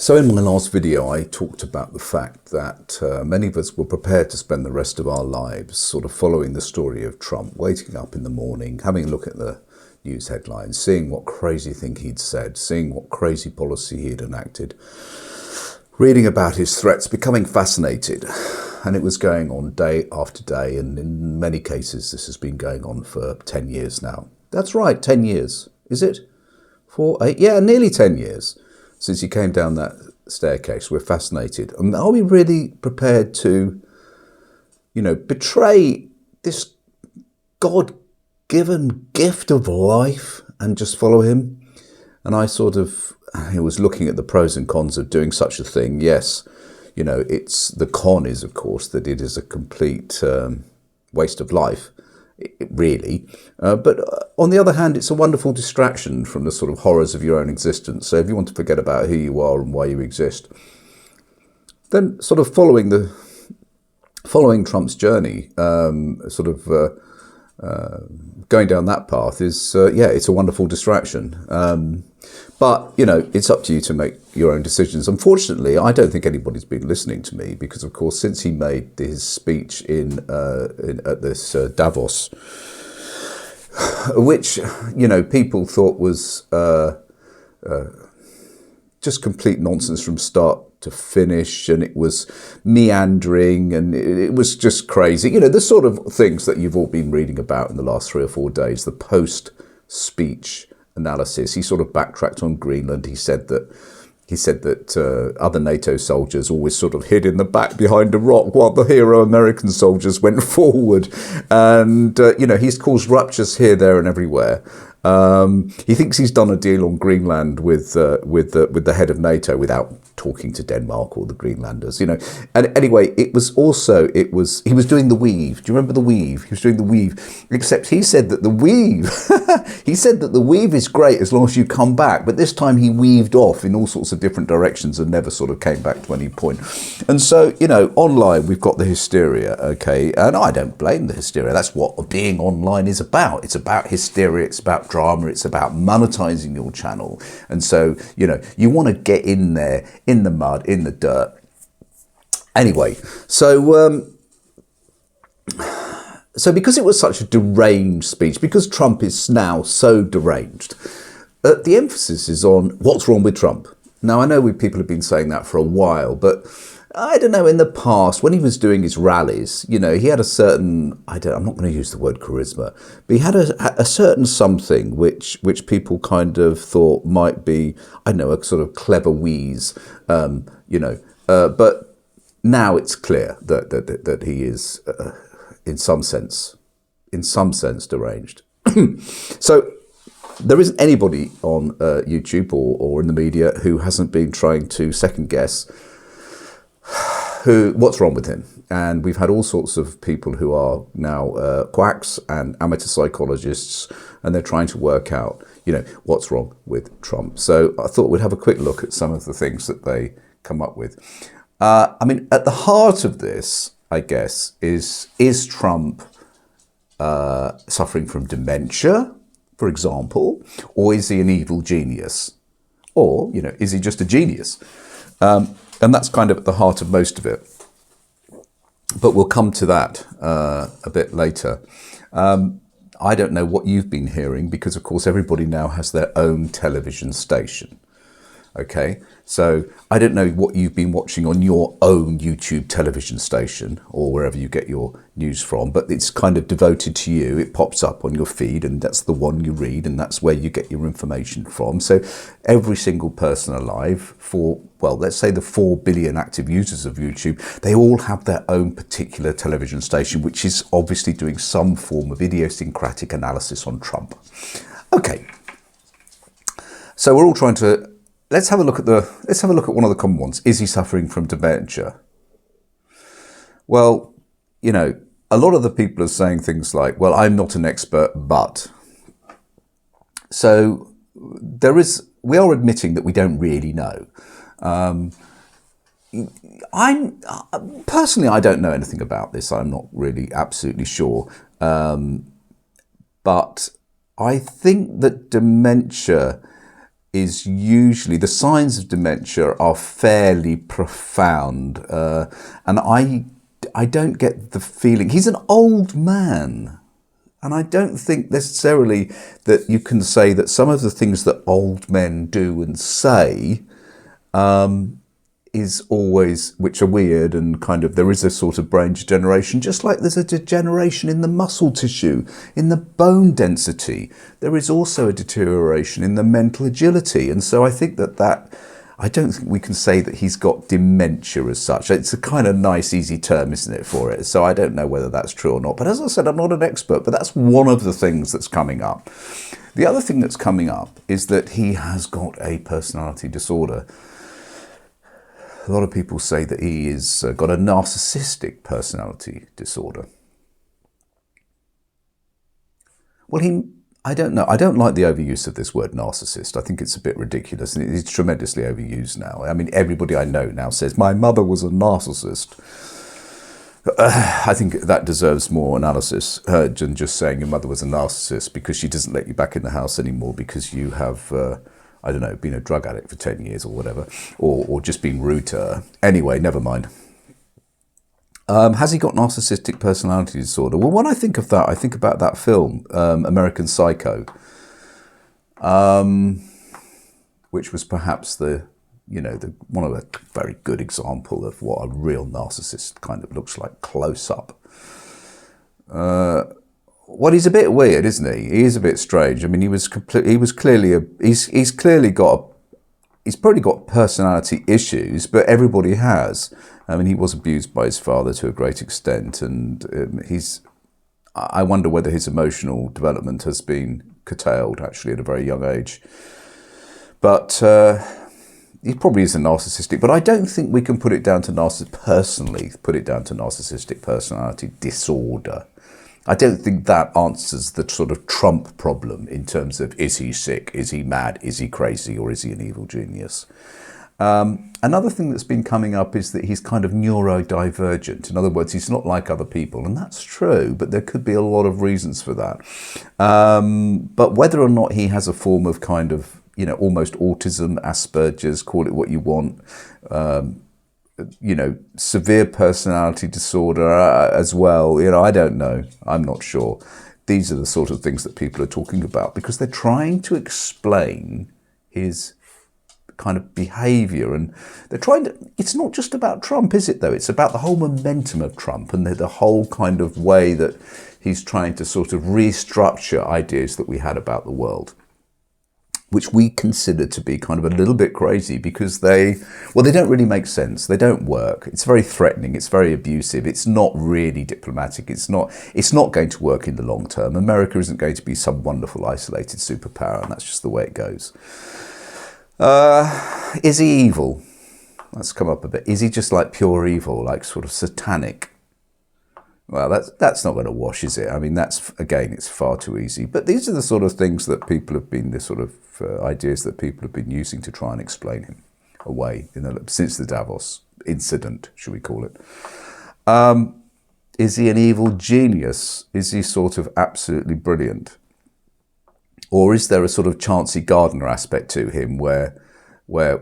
So in my last video, I talked about the fact that many of us were prepared to spend the rest of our lives sort of following the story of Trump, waking up in the morning, having a look at the news headlines, seeing what crazy thing he'd said, seeing what crazy policy he'd enacted, reading about his threats, becoming fascinated. And it was going on day after day, and in many cases this has been going on for 10 years now. That's right, 10 years. Is it? 4, 8? Yeah, nearly 10 years. Since he came down that staircase. We're fascinated. And are we really prepared to, betray this God-given gift of life and just follow him? And I was looking at the pros and cons of doing such a thing. Yes, it's the con is, of course, that it is a complete waste of life. Really. But on the other hand, it's a wonderful distraction from the sort of horrors of your own existence. So if you want to forget about who you are and why you exist, then sort of following Trump's journey, going down that path is, it's a wonderful distraction. But, it's up to you to make your own decisions. Unfortunately, I don't think anybody's been listening to me because, of course, since he made his speech at this Davos, which, people thought was just complete nonsense from start to finish, and it was meandering, and it was just crazy. The sort of things that you've all been reading about in the last 3 or 4 days, the post-speech analysis. He sort of backtracked on Greenland. He said that other NATO soldiers always sort of hid in the back behind a rock while the hero American soldiers went forward. And, he's caused ruptures here, there and everywhere. He thinks he's done a deal on Greenland with the head of NATO without talking to Denmark or the Greenlanders, And anyway, he was doing the weave. Do you remember the weave? He was doing the weave, except he said that the weave, is great as long as you come back. But this time he weaved off in all sorts of different directions and never sort of came back to any point. And so, online we've got the hysteria, okay? And I don't blame the hysteria. That's what being online is about. It's about hysteria. It's about drama. It's about monetizing your channel. And so, you want to get in there, in the mud, in the dirt. Anyway, so because it was such a deranged speech, because Trump is now so deranged, the emphasis is on what's wrong with Trump. Now, I know people have been saying that for a while, but I don't know, in the past, when he was doing his rallies, he had a certain, I'm not going to use the word charisma, but he had a certain something which people kind of thought might be, a sort of clever wheeze, but now it's clear that he is, in some sense deranged. So there isn't anybody on YouTube or in the media who hasn't been trying to second guess what's wrong with him. And we've had all sorts of people who are now quacks and amateur psychologists, and they're trying to work out, what's wrong with Trump. So I thought we'd have a quick look at some of the things that they come up with. At the heart of this, I guess, is Trump suffering from dementia, for example, or is he an evil genius? Or, is he just a genius? And that's kind of at the heart of most of it. But we'll come to that a bit later. I don't know what you've been hearing because, of course, everybody now has their own television station. Okay, so I don't know what you've been watching on your own YouTube television station or wherever you get your news from, but it's kind of devoted to you. It pops up on your feed and that's the one you read and that's where you get your information from. So every single person alive, let's say the 4 billion active users of YouTube, they all have their own particular television station, which is obviously doing some form of idiosyncratic analysis on Trump. Okay, so we're all trying to. Let's have a look at one of the common ones. Is he suffering from dementia? Well, a lot of the people are saying things like, well, I'm not an expert, but. So we are admitting that we don't really know. Personally, I don't know anything about this. I'm not really absolutely sure. But I think that dementia is usually, the signs of dementia are fairly profound. And I don't get the feeling, he's an old man. And I don't think necessarily that you can say that some of the things that old men do and say is always, which are weird, and kind of, there is a sort of brain degeneration, just like there's a degeneration in the muscle tissue, in the bone density. There is also a deterioration in the mental agility. And so I think that I don't think we can say that he's got dementia as such. It's a kind of nice, easy term, isn't it, for it? So I don't know whether that's true or not. But as I said, I'm not an expert, but that's one of the things that's coming up. The other thing that's coming up is that he has got a personality disorder. A lot of people say that he has got a narcissistic personality disorder. Well, I don't know. I don't like the overuse of this word narcissist. I think it's a bit ridiculous, and it's tremendously overused now. I mean, everybody I know now says, my mother was a narcissist. I think that deserves more analysis than just saying your mother was a narcissist because she doesn't let you back in the house anymore because you have... I don't know, been a drug addict for 10 years or whatever, or just being rude to her. Anyway, never mind. Has he got narcissistic personality disorder? Well, when I think of that, I think about that film, American Psycho, which was perhaps one of a very good example of what a real narcissist kind of looks like close up. Well, he's a bit weird, isn't he? He is a bit strange. I mean, he's probably got personality issues, but everybody has. I mean, he was abused by his father to a great extent, and I wonder whether his emotional development has been curtailed actually at a very young age. But he probably is a narcissistic, but I don't think we can put it down to narcissistic personality disorder. I don't think that answers the sort of Trump problem in terms of, is he sick, is he mad, is he crazy, or is he an evil genius? Another thing that's been coming up is that he's kind of neurodivergent. In other words, he's not like other people, and that's true, but there could be a lot of reasons for that. But whether or not he has a form of kind of, almost autism, Asperger's, call it what you want, severe personality disorder as well. I don't know. I'm not sure. These are the sort of things that people are talking about because they're trying to explain his kind of behaviour, and they're trying to, it's not just about Trump, is it though? It's about the whole momentum of Trump and the whole kind of way that he's trying to sort of restructure ideas that we had about the world, which we consider to be kind of a little bit crazy because they don't really make sense. They don't work. It's very threatening. It's very abusive. It's not really diplomatic. It's not going to work in the long term. America isn't going to be some wonderful isolated superpower, and that's just the way it goes. Is he evil? Let's come up a bit. Is he just like pure evil, like sort of satanic? Well, that's not going to wash, is it? I mean, it's far too easy. But these are the sort of things that people have been, the sort of ideas that people have been using to try and explain him away since the Davos incident, should we call it. Is he an evil genius? Is he sort of absolutely brilliant? Or is there a sort of Chauncey Gardner aspect to him where we're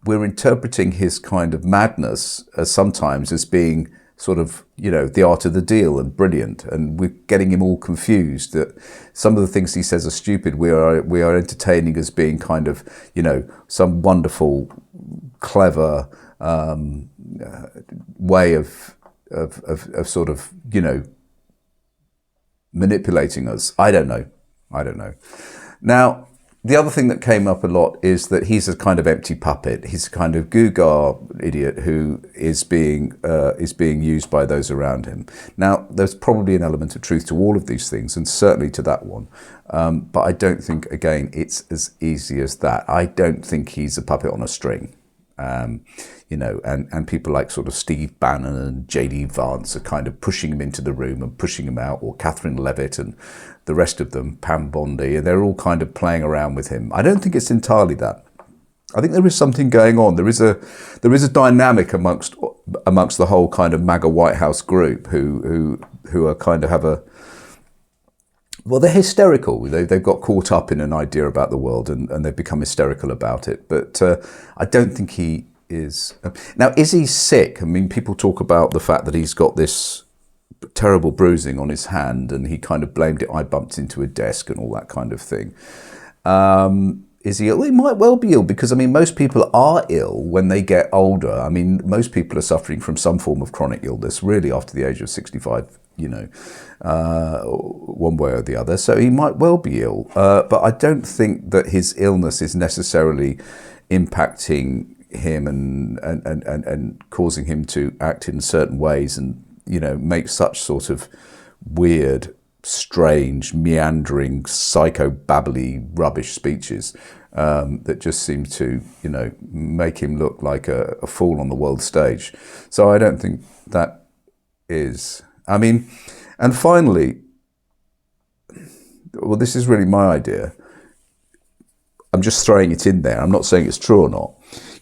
interpreting his kind of madness sometimes as being sort of, the art of the deal and brilliant, and we're getting him all confused that some of the things he says are stupid. We are entertaining as being kind of, some wonderful, clever way of sort of, manipulating us. I don't know. Now, the other thing that came up a lot is that he's a kind of empty puppet. He's a kind of gewgaw idiot who is being used by those around him. Now, there's probably an element of truth to all of these things, and certainly to that one. But I don't think, again, it's as easy as that. I don't think he's a puppet on a string. And people like sort of Steve Bannon and J.D. Vance are kind of pushing him into the room and pushing him out, or Catherine Levitt and the rest of them, Pam Bondi, and they're all kind of playing around with him. I don't think it's entirely that. I think there is something going on. There is a dynamic amongst the whole kind of MAGA White House group who are kind of have a well, they're hysterical. They've got caught up in an idea about the world and they've become hysterical about it. But I don't think he is. Now, is he sick? I mean, people talk about the fact that he's got this terrible bruising on his hand and he kind of blamed it. I bumped into a desk and all that kind of thing. Is he ill? He might well be ill because, I mean, most people are ill when they get older. I mean, most people are suffering from some form of chronic illness really after the age of 65, you know, one way or the other. So he might well be ill. But I don't think that his illness is necessarily impacting him and causing him to act in certain ways and, you know, make such sort of weird, strange, meandering, psycho-babbly rubbish speeches that just seem to, you know, make him look like a fool on the world stage. So I don't think that is. I mean, and finally, well, this is really my idea. I'm just throwing it in there. I'm not saying it's true or not.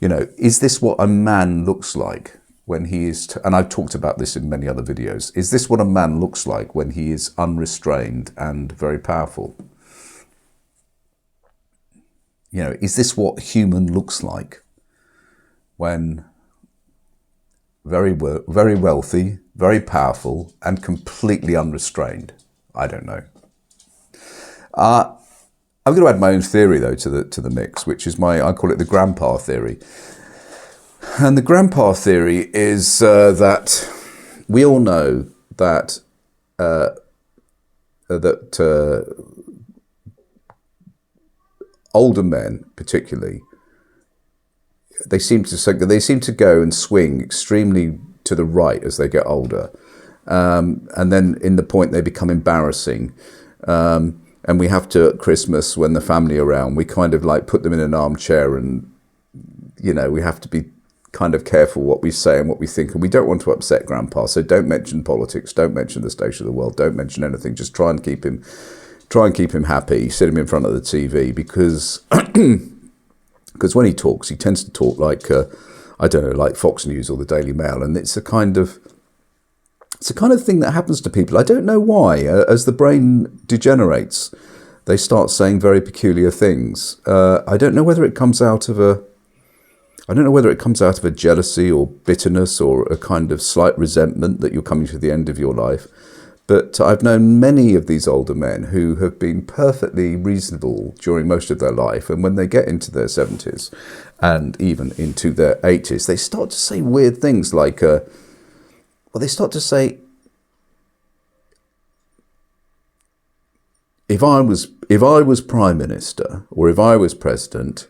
You know, is this what a man looks like when he is, and I've talked about this in many other videos, is this what a man looks like when he is unrestrained and very powerful? You know, is this what human looks like when very wealthy, very powerful, and completely unrestrained? I don't know. I'm going to add my own theory though to the mix, which is I call it the grandpa theory. And the grandpa theory is that we all know that older men, particularly, they seem to go and swing extremely to the right as they get older, and then in the point they become embarrassing. And we have to, at Christmas, when the family are around, we kind of like put them in an armchair and, you know, we have to be kind of careful what we say and what we think. And we don't want to upset Grandpa. So don't mention politics. Don't mention the state of the world. Don't mention anything. Just try and keep him happy. Sit him in front of the TV because when he talks, he tends to talk like, I don't know, like Fox News or the Daily Mail. And it's a kind of thing that happens to people. I don't know why. As the brain degenerates, they start saying very peculiar things. I don't know whether it comes out of a jealousy or bitterness or a kind of slight resentment that you're coming to the end of your life. But I've known many of these older men who have been perfectly reasonable during most of their life, and when they get into their 70s and even into their 80s, they start to say weird things like, they start to say, if I was Prime Minister or if I was President,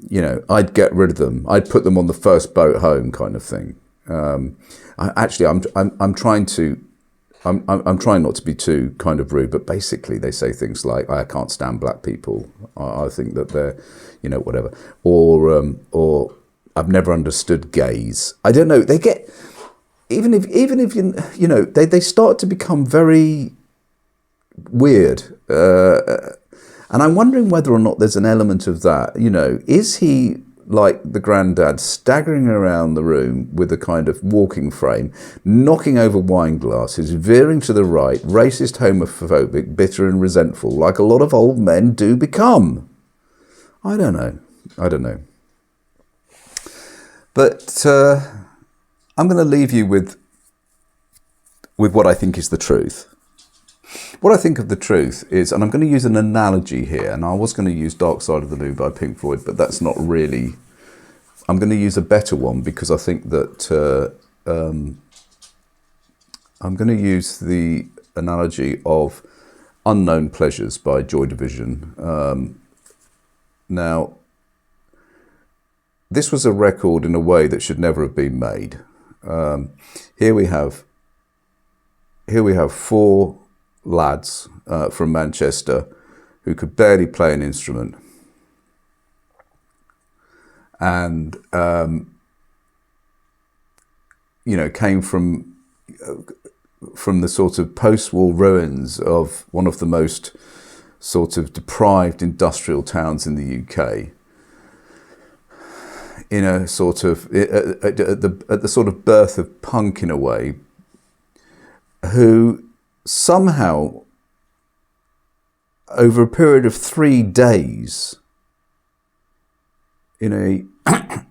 you know, I'd get rid of them. I'd put them on the first boat home, kind of thing. I'm trying not to be too kind of rude, but basically they say things like, I can't stand black people. I think that they're, you know, whatever. Or I've never understood gays. I don't know. They get, even if you know, they start to become very weird. And I'm wondering whether or not there's an element of that. You know, is he like the granddad, staggering around the room with a kind of walking frame, knocking over wine glasses, veering to the right, racist, homophobic, bitter and resentful, like a lot of old men do become? I don't know. But I'm going to leave you with what I think is the truth. What I think of the truth is, and I'm going to use an analogy here, and I was going to use Dark Side of the Moon by Pink Floyd, but that's not really. I'm going to use a better one because I think that I'm going to use the analogy of Unknown Pleasures by Joy Division. Now, this was a record in a way that should never have been made. Here we have four lads from Manchester who could barely play an instrument, and you know, came from the sort of post-war ruins of one of the most sort of deprived industrial towns in the UK, in a sort of at the sort of birth of punk in a way, who somehow over a period of 3 days in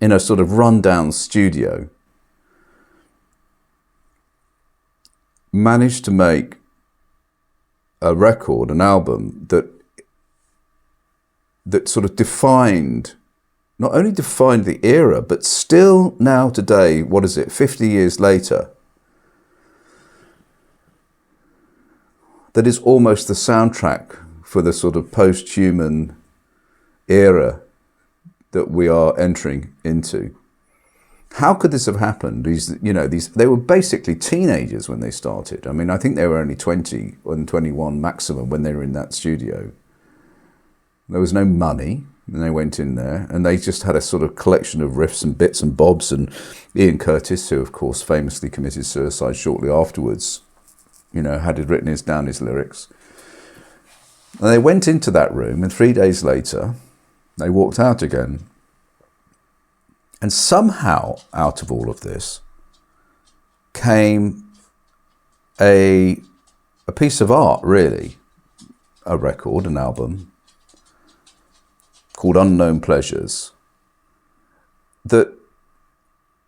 a sort of rundown studio, managed to make a record, an album that sort of not only defined the era, but still now today, 50 years later, that is almost the soundtrack for the sort of post-human era that we are entering into. How could this have happened? They were basically teenagers when they started. I mean, I think they were only 20 and 21 maximum when they were in that studio. There was no money, and they went in there, and they just had a sort of collection of riffs and bits and bobs. And Ian Curtis, who of course famously committed suicide shortly afterwards, had written down his lyrics. And they went into that room, and 3 days later, they walked out again. And somehow, out of all of this, came a piece of art, really, a record, an album, called Unknown Pleasures, that,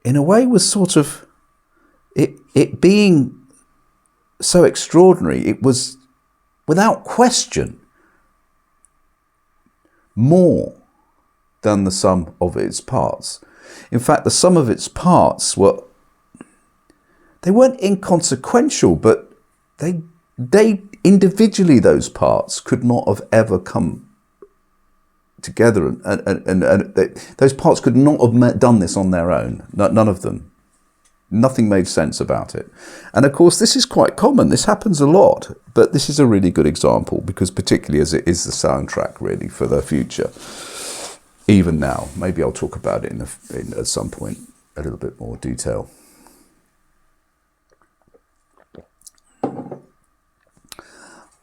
in a way, was sort of, it being so extraordinary, it was, without question, more than the sum of its parts. In fact, the sum of its parts they weren't inconsequential, but they individually, those parts could not have ever come together, and those parts could not have done this on their own. None of them. Nothing made sense about it. And of course, this is quite common. This happens a lot, but this is a really good example, because particularly as it is the soundtrack really for the future. Even now, maybe I'll talk about it at some point, a little bit more detail.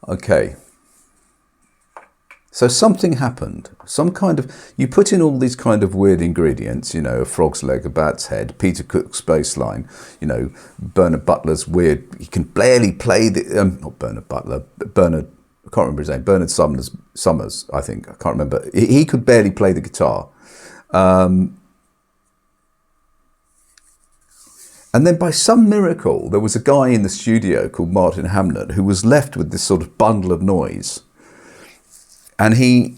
Okay. So something happened. You put in all these kind of weird ingredients, a frog's leg, a bat's head, Peter Cook's bass line, Bernard Butler's weird, he can barely play not Bernard Butler, but Bernard, I can't remember his name, Bernard Summers, I think, I can't remember. He could barely play the guitar. And then by some miracle, there was a guy in the studio called Martin Hamnett who was left with this sort of bundle of noise. And he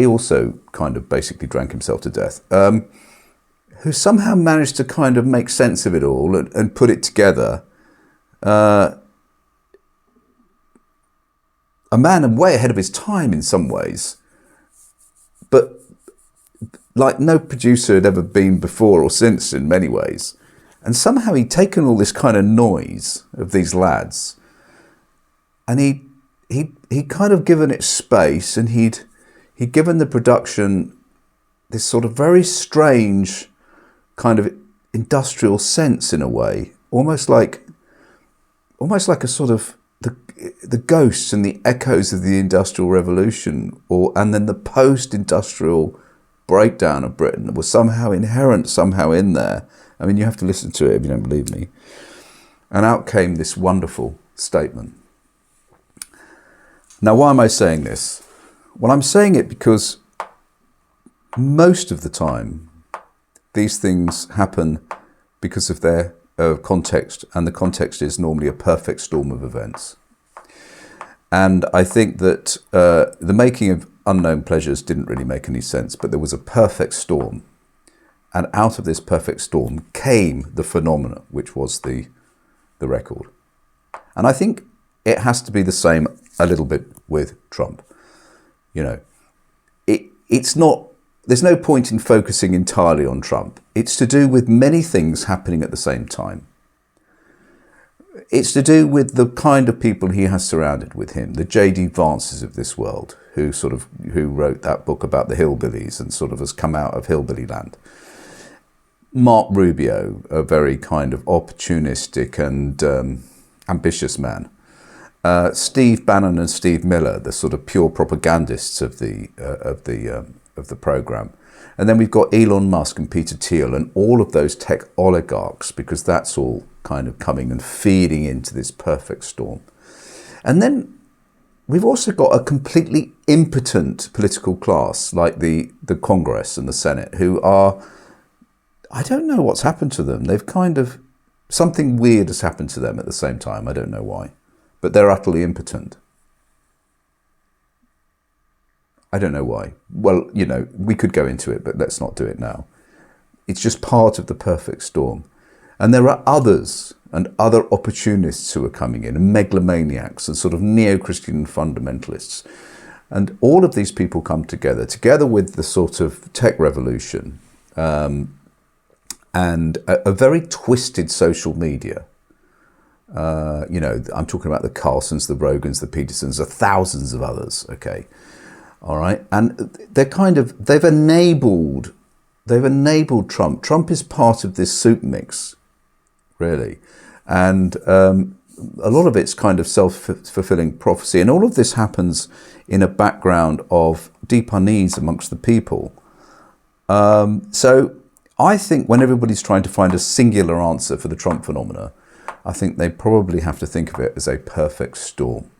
also kind of basically drank himself to death, who somehow managed to kind of make sense of it all and put it together. A man way ahead of his time in some ways, but like no producer had ever been before or since in many ways. And somehow he'd taken all this kind of noise of these lads, and he'd kind of given it space, and he'd given the production this sort of very strange kind of industrial sense in a way, almost like a sort of the ghosts and the echoes of the Industrial Revolution, and then the post-industrial breakdown of Britain was somehow inherent, somehow in there. I mean, you have to listen to it if you don't believe me. And out came this wonderful statement. Now, why am I saying this? Well, I'm saying it because most of the time, these things happen because of their context, and the context is normally a perfect storm of events. And I think that the making of Unknown Pleasures didn't really make any sense, but there was a perfect storm. And out of this perfect storm came the phenomena, which was the record. And I think it has to be the same a little bit with Trump. It's not, there's no point in focusing entirely on Trump. It's to do with many things happening at the same time. It's to do with the kind of people he has surrounded with him, the J.D. Vances of this world, who wrote that book about the hillbillies and sort of has come out of hillbilly land. Mark Rubio, a very kind of opportunistic and ambitious man. Steve Bannon and Steve Miller, the sort of pure propagandists of the program. And then we've got Elon Musk and Peter Thiel and all of those tech oligarchs, because that's all kind of coming and feeding into this perfect storm. And then we've also got a completely impotent political class like the Congress and the Senate, who are, I don't know what's happened to them. They've kind of, something weird has happened to them at the same time. I don't know why, but they're utterly impotent. I don't know why. Well, you know, we could go into it, but let's not do it now. It's just part of the perfect storm. And there are others and other opportunists who are coming in, and megalomaniacs and sort of neo-Christian fundamentalists. And all of these people come together with the sort of tech revolution, and a very twisted social media. You know, I'm talking about the Carlsons, the Rogans, the Petersons, the thousands of others, okay? All right, and they've enabled Trump. Trump is part of this soup mix, really, and a lot of it's kind of self-fulfilling prophecy, and all of this happens in a background of deep unease amongst the people. So I think when everybody's trying to find a singular answer for the Trump phenomena, I think they probably have to think of it as a perfect storm.